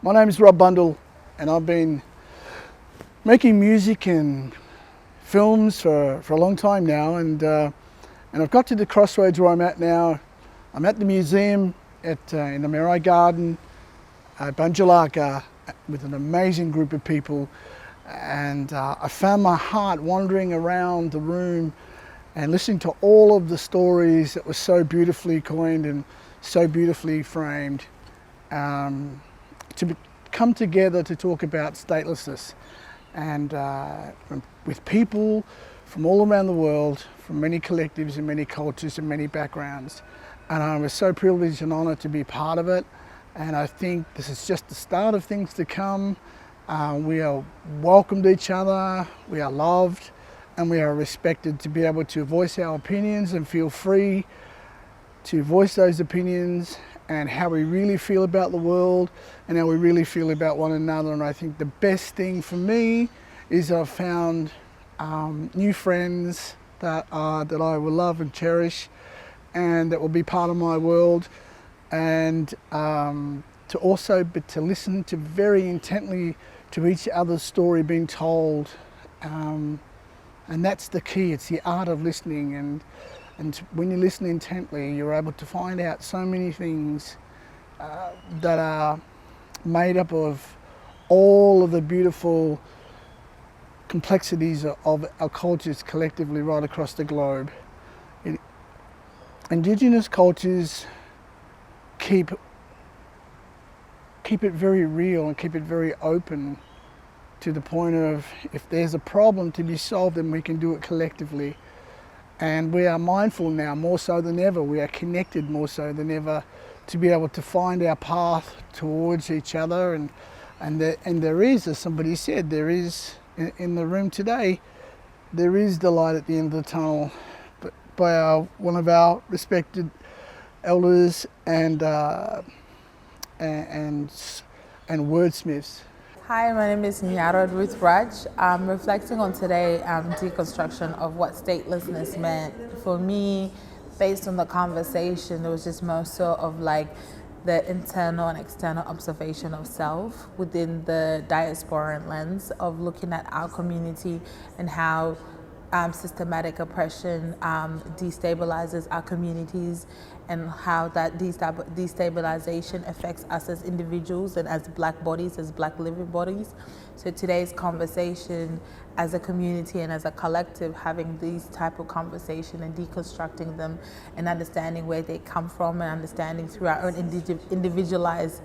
My name is Rob Bundle, and I've been making music and films for a long time now, and I've got to the crossroads where I'm at now. I'm at the museum in the Amari Garden at Bunjilaka with an amazing group of people, and I found my heart wandering around the room and listening to all of the stories that were so beautifully coined and so beautifully framed. To come together to talk about statelessness, and with people from all around the world, from many collectives and many cultures and many backgrounds. And I was so privileged and honoured to be part of it, and I think this is just the start of things to come. We are welcomed each other, we are loved, and we are respected to be able to voice our opinions and feel free to voice those opinions and how we really feel about the world and how we really feel about one another. And I think the best thing for me is I've found new friends that I will love and cherish, and that will be part of my world, and to listen to very intently to each other's story being told, and that's the key. It's the art of listening, and when you listen intently, you're able to find out so many things that are made up of all of the beautiful complexities of our cultures collectively right across the globe. Indigenous cultures keep it very real and keep it very open, to the point of, if there's a problem to be solved, then we can do it collectively. And we are mindful now, more so than ever. We are connected more so than ever to be able to find our path towards each other. And there is, as somebody said, there is in the room today, there is the light at the end of the tunnel, but by one of our respected elders and wordsmiths. Hi, my name is Nyaruot Ruthraj. I'm reflecting on today deconstruction of what statelessness meant. For me, based on the conversation, it was just more so of like the internal and external observation of self within the diasporan lens of looking at our community and how systematic oppression destabilizes our communities, and how that destabilization affects us as individuals and as Black bodies, as Black living bodies. So today's conversation as a community and as a collective, having these type of conversation and deconstructing them and understanding where they come from and understanding through our own individualized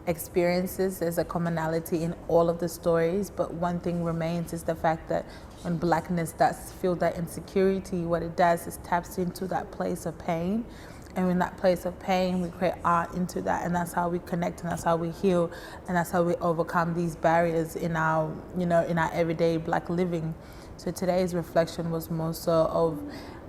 experiences. There's a commonality in all of the stories, but one thing remains is the fact that when Blackness does feel that insecurity, what it does is taps into that place of pain. And in that place of pain, we create art into that, and that's how we connect, and that's how we heal, and that's how we overcome these barriers in our, in our everyday Black living. So today's reflection was more so of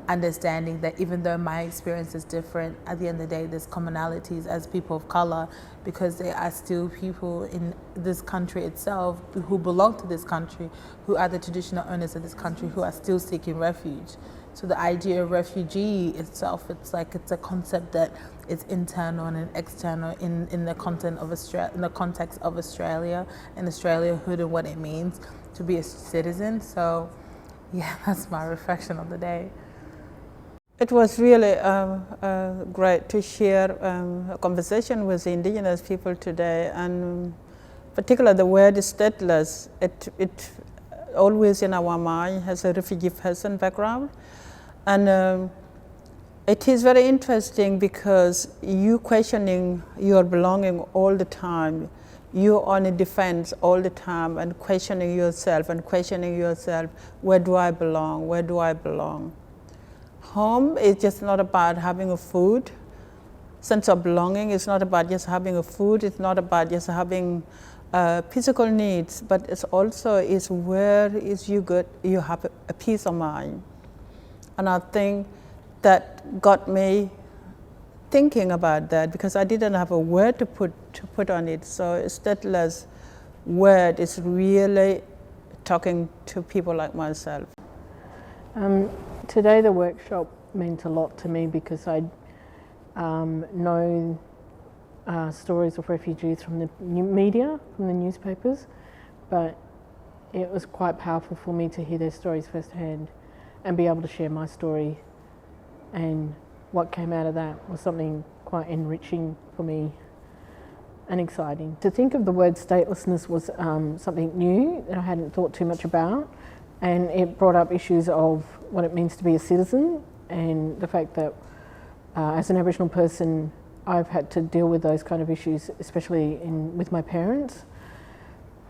understanding that even though my experience is different, at the end of the day, there's commonalities as people of color, because there are still people in this country itself who belong to this country, who are the traditional owners of this country, who are still seeking refuge. So the idea of refugee itself, it's a concept that is internal and external in the content of in the context of Australia and Australiahood and what it means to be a citizen. So yeah, that's my reflection of the day. It was really great to share a conversation with Indigenous people today, and particularly the word stateless. It always in our mind has a refugee person background, and it is very interesting because you questioning your belonging all the time. You're on a defense all the time and questioning yourself, where do I belong? Where do I belong? Home is just not about having a food. Sense of belonging is not about just having a food. It's not about just having physical needs, but it's also is where is you good. You have a peace of mind, and I think that got me thinking about that, because I didn't have a word to put on it. So stateless word is really talking to people like myself. Today the workshop meant a lot to me because I know stories of refugees from the media, from the newspapers, but it was quite powerful for me to hear their stories firsthand and be able to share my story, and what came out of that was something quite enriching for me and exciting. To think of the word statelessness was something new that I hadn't thought too much about, and it brought up issues of what it means to be a citizen and the fact that as an Aboriginal person I've had to deal with those kind of issues, especially with my parents,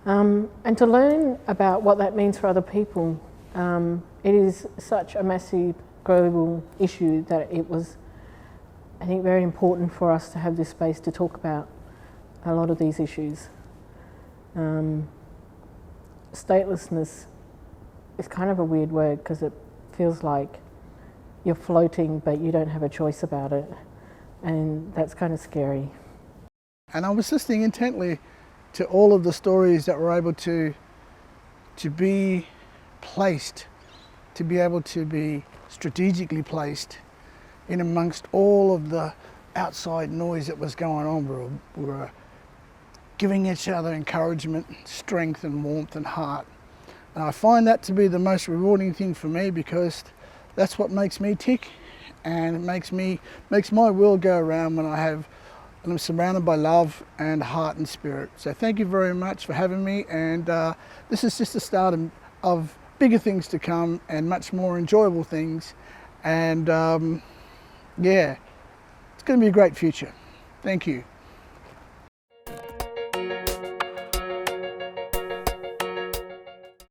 and to learn about what that means for other people. It is such a massive global issue that it was, I think, very important for us to have this space to talk about a lot of these issues. Statelessness is kind of a weird word because it feels like you're floating but you don't have a choice about it, and that's kind of scary. And I was listening intently to all of the stories that were able to be placed, to be able to be strategically placed in amongst all of the outside noise that was going on. We were giving each other encouragement, strength and warmth and heart. And I find that to be the most rewarding thing for me, because that's what makes me tick, and it makes my world go around when I'm surrounded by love and heart and spirit. So thank you very much for having me, and this is just the start of bigger things to come and much more enjoyable things, and yeah, it's going to be a great future. Thank you.